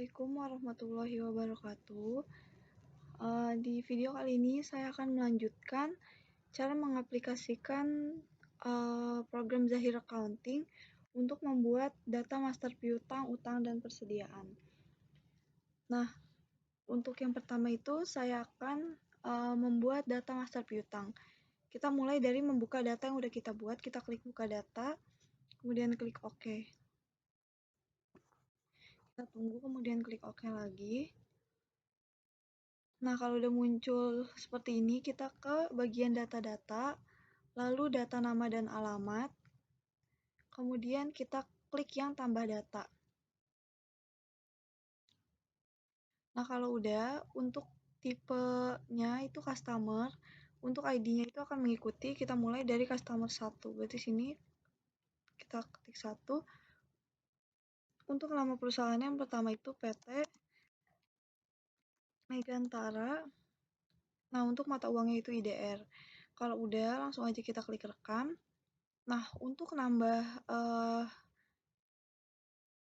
Assalamualaikum warahmatullahi wabarakatuh. Di video kali ini saya akan melanjutkan cara mengaplikasikan program Zahir Accounting untuk membuat data master piutang, utang, dan persediaan. Nah, untuk yang pertama itu saya akan membuat data master piutang. Kita mulai dari membuka data yang udah kita buat, kita klik buka data, kemudian klik OK. Kita tunggu, kemudian klik OK lagi. Nah, kalau udah muncul seperti ini, kita ke bagian data-data, lalu data nama dan alamat, kemudian kita klik yang tambah data. Nah, kalau udah, untuk tipenya itu customer, untuk ID-nya itu akan mengikuti, kita mulai dari customer 1. Berarti sini kita ketik 1. Untuk nama perusahaannya yang pertama itu PT Megantara. Nah, untuk mata uangnya itu IDR. Kalau udah, langsung aja kita klik rekam. Nah, untuk nambah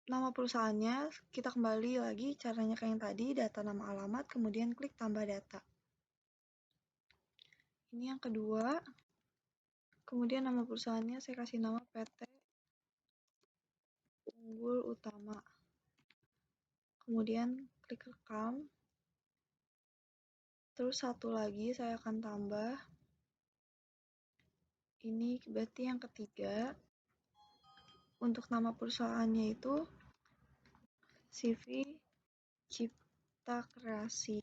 nama perusahaannya, kita kembali lagi caranya kayak yang tadi, data nama alamat, kemudian klik tambah data. Ini yang kedua. Kemudian nama perusahaannya saya kasih nama PT Unggul Utama. Kemudian klik rekam. Terus satu lagi saya akan tambah. Ini berarti yang ketiga. Untuk nama perusahaannya itu CV Cipta Kreasi.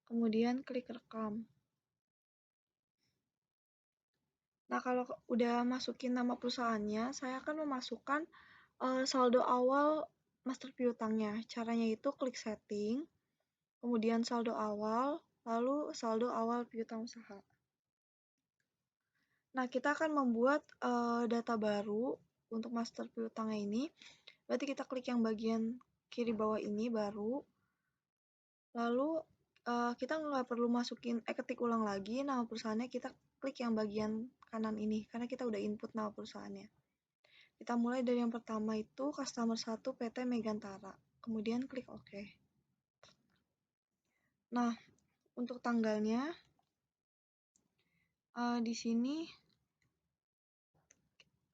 Kemudian klik rekam. Nah, kalau udah masukin nama perusahaannya, saya akan memasukkan saldo awal master piutangnya. Caranya itu klik setting, kemudian saldo awal, lalu saldo awal piutang usaha. Nah, kita akan membuat data baru untuk master piutangnya ini. Berarti kita klik yang bagian kiri bawah ini baru. Lalu kita nggak perlu ketik ulang lagi nama perusahaannya, kita klik yang bagian kanan ini karena kita udah input nama perusahaannya. Kita mulai dari yang pertama itu customer 1 PT Megantara. Kemudian klik OK. Nah, untuk tanggalnya di sini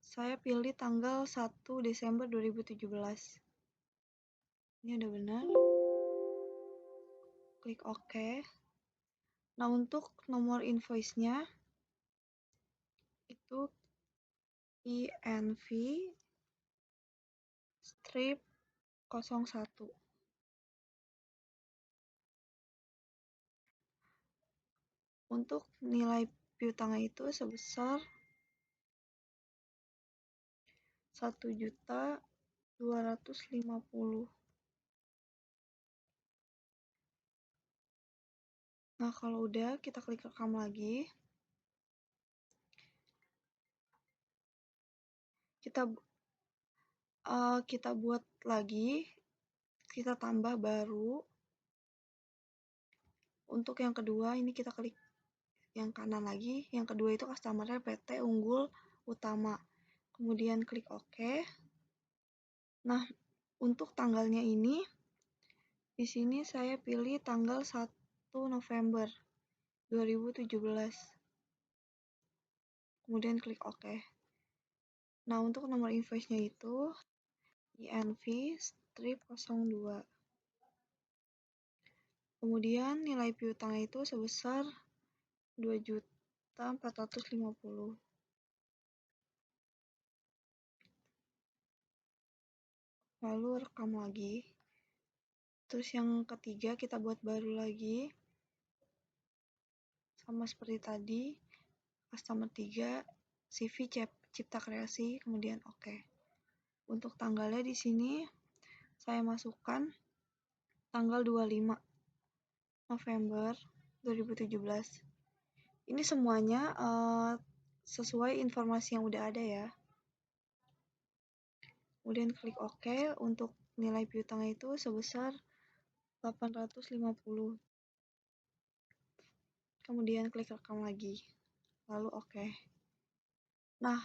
saya pilih tanggal 1 Desember 2017. Ini udah benar. Klik OK. Nah, untuk nomor invoice-nya itu INV strip 01. Untuk nilai piutangnya itu sebesar 1.250.000. Nah, kalau udah kita klik rekam lagi. Kita buat lagi, kita tambah baru. Untuk yang kedua ini kita klik yang kanan lagi. Yang kedua itu customer-nya PT Unggul Utama. Kemudian klik OK. Nah, untuk tanggalnya ini di sini saya pilih tanggal 1 November 2017. Kemudian klik OK. Nah, untuk nomor invoice-nya itu INV strip 02. Kemudian nilai piutangnya itu sebesar 2.450.000. Lalu rekam lagi. Terus yang ketiga kita buat baru lagi. Sama seperti tadi. Customer 3 CV Cipta Kreasi, kemudian OK. Untuk tanggalnya di sini saya masukkan tanggal 25 November 2017. Ini semuanya sesuai informasi yang udah ada ya. Kemudian klik OK. Untuk nilai piutangnya itu sebesar 850. Kemudian klik rekam lagi. Lalu OK. Nah,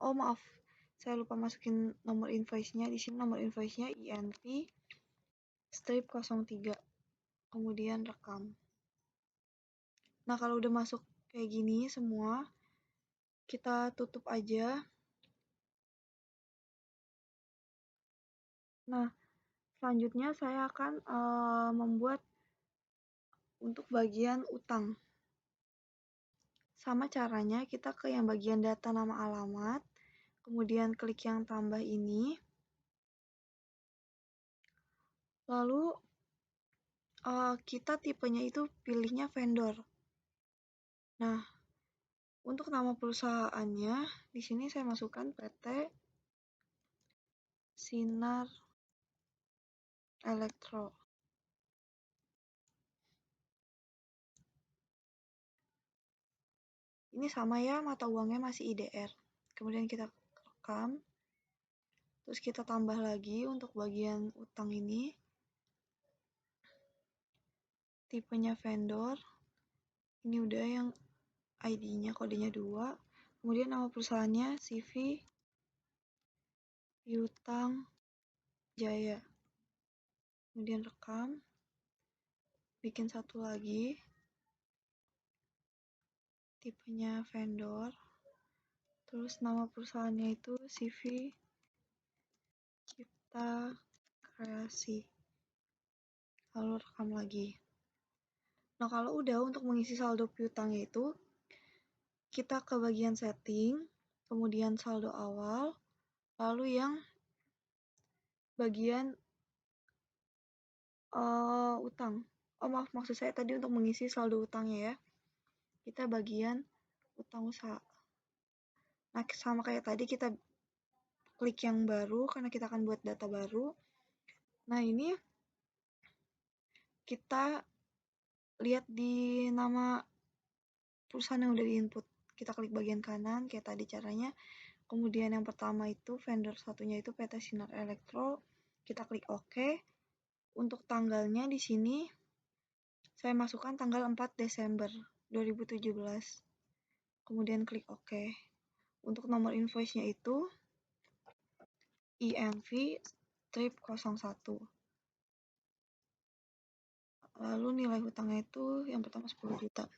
Oh maaf, saya lupa masukin nomor invoice-nya. Di sini nomor invoice-nya INV strip 03. Kemudian rekam. Nah, kalau udah masuk kayak gini semua, kita tutup aja. Nah, selanjutnya saya akan membuat untuk bagian utang. Sama caranya, kita ke yang bagian data nama alamat, kemudian klik yang tambah ini, lalu kita tipenya itu pilihnya vendor. Nah, untuk nama perusahaannya, di sini saya masukkan PT Sinar Elektro. Ini sama ya, mata uangnya masih IDR. Kemudian kita rekam, terus kita tambah lagi untuk bagian utang ini. Tipenya vendor. Ini udah yang ID-nya, kodenya 2. Kemudian nama perusahaannya CV Piutang Jaya. Kemudian rekam. Bikin satu lagi. Tipenya vendor. Terus nama perusahaannya itu CV Cipta Kreasi. Lalu rekam lagi. Nah, kalau udah untuk mengisi saldo piutangnya itu, kita ke bagian setting, kemudian saldo awal, lalu yang bagian utang. Oh maaf, maksud saya tadi untuk mengisi saldo utangnya ya. Kita bagian utang usaha. Nah, sama kayak tadi kita klik yang baru karena kita akan buat data baru. Nah, ini kita lihat di nama perusahaan yang udah diinput. Kita klik bagian kanan kayak tadi caranya. Kemudian yang pertama itu vendor satunya itu PT Sinar Elektro. Kita klik OK. Untuk tanggalnya di sini saya masukkan tanggal 4 Desember 2017. Kemudian klik OK. Untuk nomor invoice-nya itu INV strip 01. Lalu nilai hutangnya itu yang pertama 10 juta.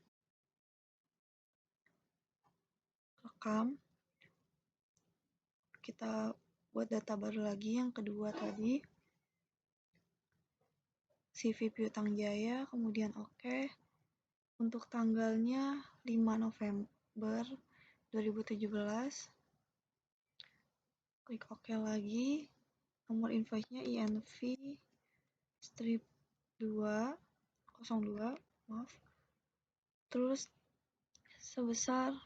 Rekam. Kita buat data baru lagi yang kedua tadi. CV Piutang Jaya, kemudian OK. Untuk tanggalnya 5 November 2017. Klik OK lagi. Nomor invoice-nya INV strip 202, maaf. Terus sebesar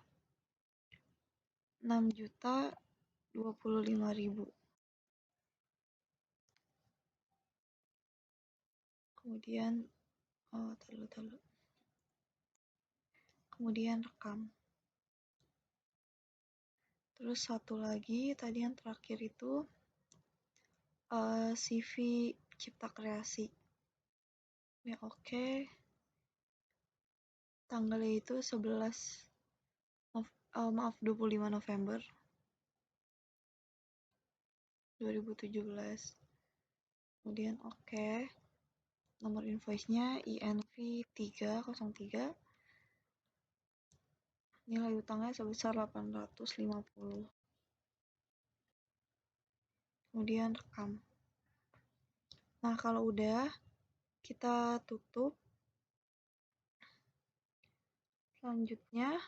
6.025.000. Kemudian kemudian rekam. Terus satu lagi tadi yang terakhir itu CV Cipta Kreasi. Ya oke. Tanggalnya itu 25 November 2017. Kemudian oke. Nomor invoice-nya INV 303. Nilai utangnya sebesar 850. Kemudian rekam. Nah, kalau udah kita tutup. Selanjutnya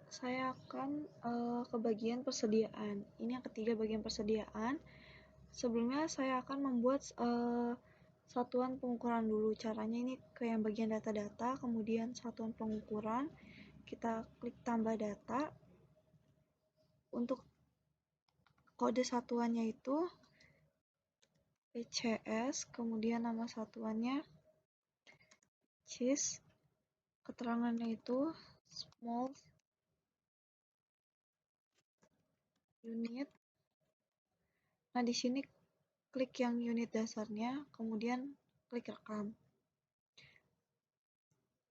saya akan ke bagian persediaan. Ini yang ketiga, bagian persediaan. Sebelumnya saya akan membuat satuan pengukuran dulu. Caranya ini ke yang bagian data-data, kemudian satuan pengukuran. Kita klik tambah data. Untuk kode satuannya itu PCS, kemudian nama satuannya CIS, keterangannya itu small unit. Nah, di sini klik yang unit dasarnya, kemudian klik rekam.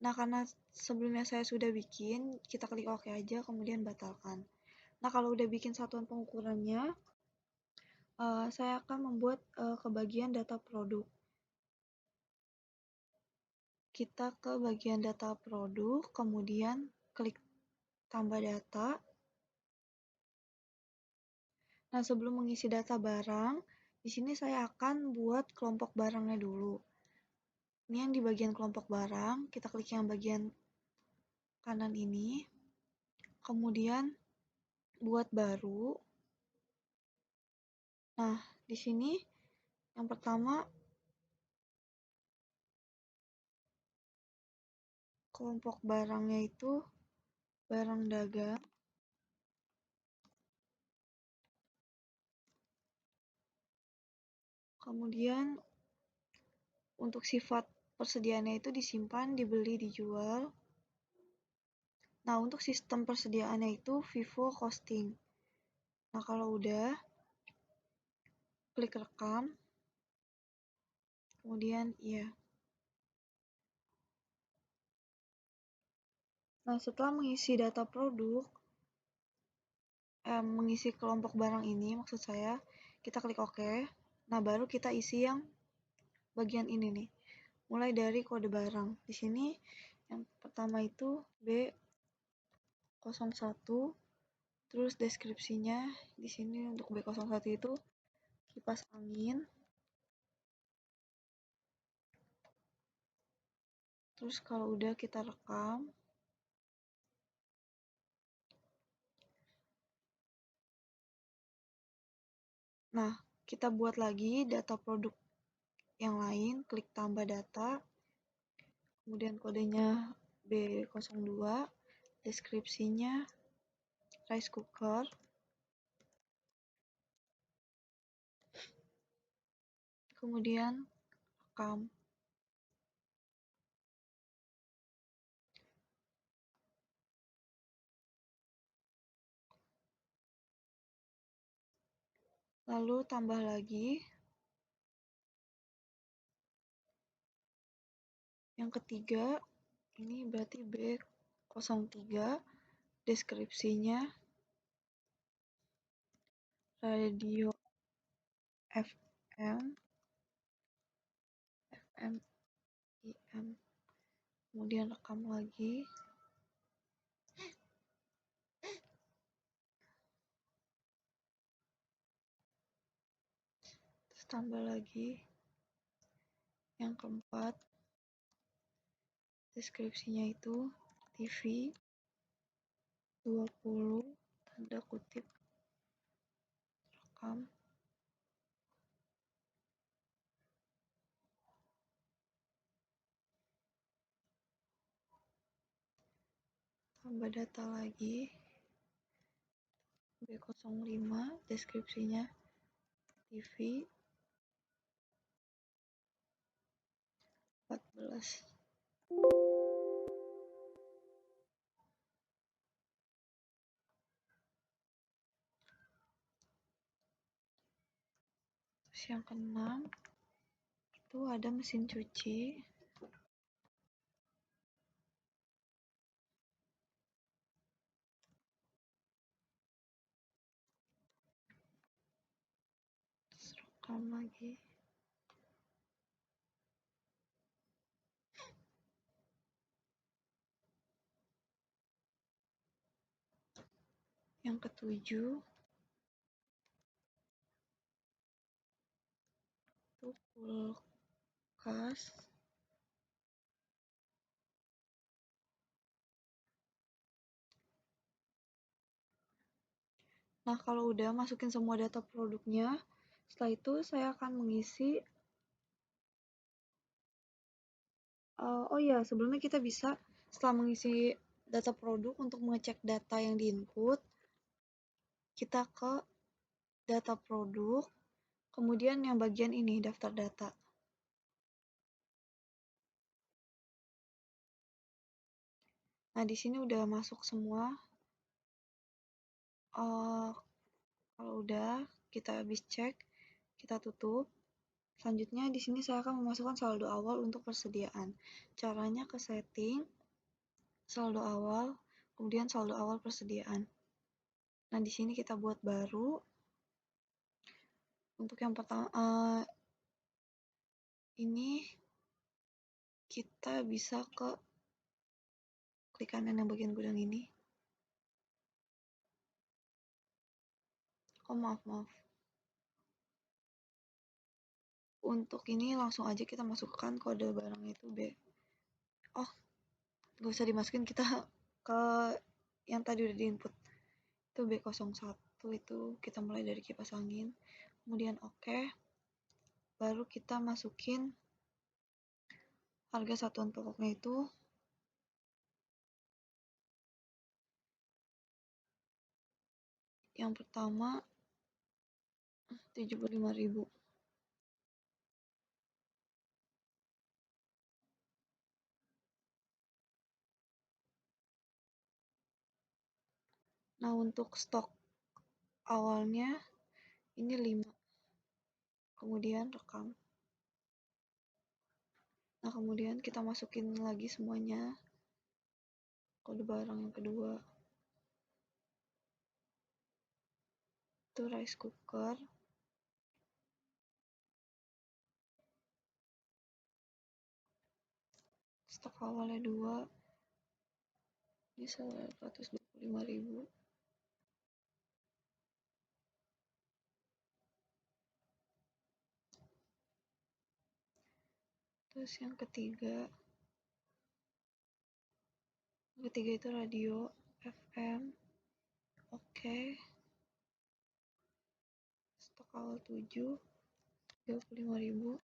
Nah, karena sebelumnya saya sudah bikin, kita klik OK aja, kemudian batalkan. Nah, kalau udah bikin satuan pengukurannya, saya akan membuat ke bagian data produk. Kita ke bagian data produk, kemudian klik tambah data. Nah, sebelum mengisi data barang, di sini saya akan buat kelompok barangnya dulu. Ini yang di bagian kelompok barang, kita klik yang bagian kanan ini. Kemudian buat baru. Nah, di sini yang pertama kelompok barangnya itu barang dagang. Kemudian untuk sifat persediaannya itu disimpan, dibeli, dijual. Nah, untuk sistem persediaannya itu Vivo Costing. Nah, kalau udah, klik rekam. Kemudian iya. Nah, setelah mengisi data produk, mengisi kelompok barang ini, maksud saya, kita klik OK. Nah, baru kita isi yang bagian ini nih. Mulai dari kode barang. Di sini yang pertama itu B01, terus deskripsinya di sini untuk B01 itu kipas angin. Terus kalau udah kita rekam. Nah, kita buat lagi data produk yang lain, klik tambah data. Kemudian kodenya B02, deskripsinya rice cooker. Kemudian rekam. Lalu tambah lagi. Yang ketiga, ini berarti B03, deskripsinya radio FM, IM. Kemudian rekam lagi. Terus tambah lagi. Yang keempat, deskripsinya itu TV 20, tanda kutip, rekam. Tambah data lagi. B05, deskripsinya TV 14. Terus yang keenam itu ada mesin cuci. Terus rekam lagi. Yang ketujuh itu kulkas. Nah, kalau udah masukin semua data produknya, setelah itu saya akan mengisi. Oh iya, sebelumnya kita bisa setelah mengisi data produk untuk mengecek data yang diinput, kita ke data produk, kemudian yang bagian ini daftar data. Nah, di sini udah masuk semua. Kalau udah kita habis cek, kita tutup. Selanjutnya di sini saya akan memasukkan saldo awal untuk persediaan. Caranya ke setting, saldo awal, kemudian saldo awal persediaan. Nah, di sini kita buat baru. Untuk yang pertama ini kita bisa klik kanan yang bagian gudang ini. Oh, maaf. Untuk ini langsung aja kita masukkan kode barangnya itu B. Oh, gak usah dimasukin, kita ke yang tadi udah diinput. Itu B01, itu kita mulai dari kipas angin. Kemudian oke. Baru kita masukin harga satuan pokoknya itu yang pertama 75.000. Nah, untuk stok awalnya ini 5. Kemudian rekam. Nah, kemudian kita masukin lagi semuanya kode barang yang kedua. Itu rice cooker. Stok awalnya 2. Ini 125.000. Terus yang ketiga itu radio FM. Oke. Stok awal 7, 35.000.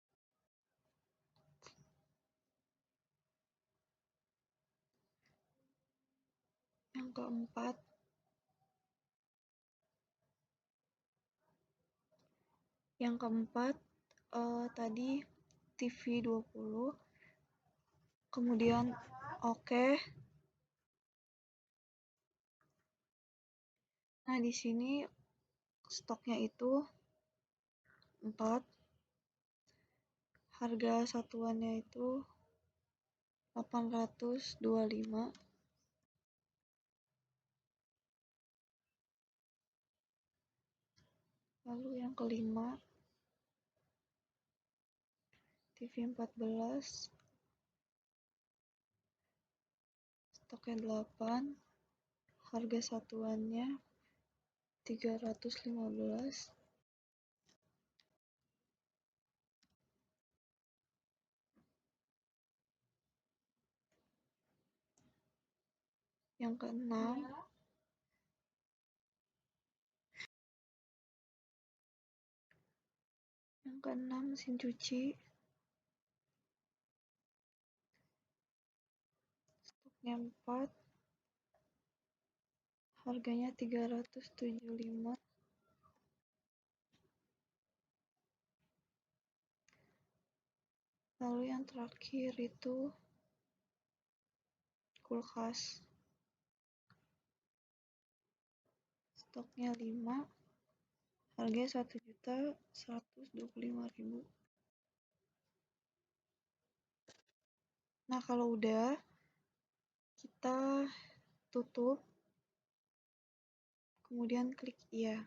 Yang keempat tadi TV 20. Kemudian oke. Nah, di sini stoknya itu 4. Harga satuannya itu 825. Lalu yang kelima TV 14, stoknya 8, harga satuannya 315. Yang keenam mesin cuci, stoknya 4, harganya 375. Lalu yang terakhir itu kulkas, stoknya 5, harganya 1.125.000. Nah, kalau udah, kita tutup, kemudian klik iya.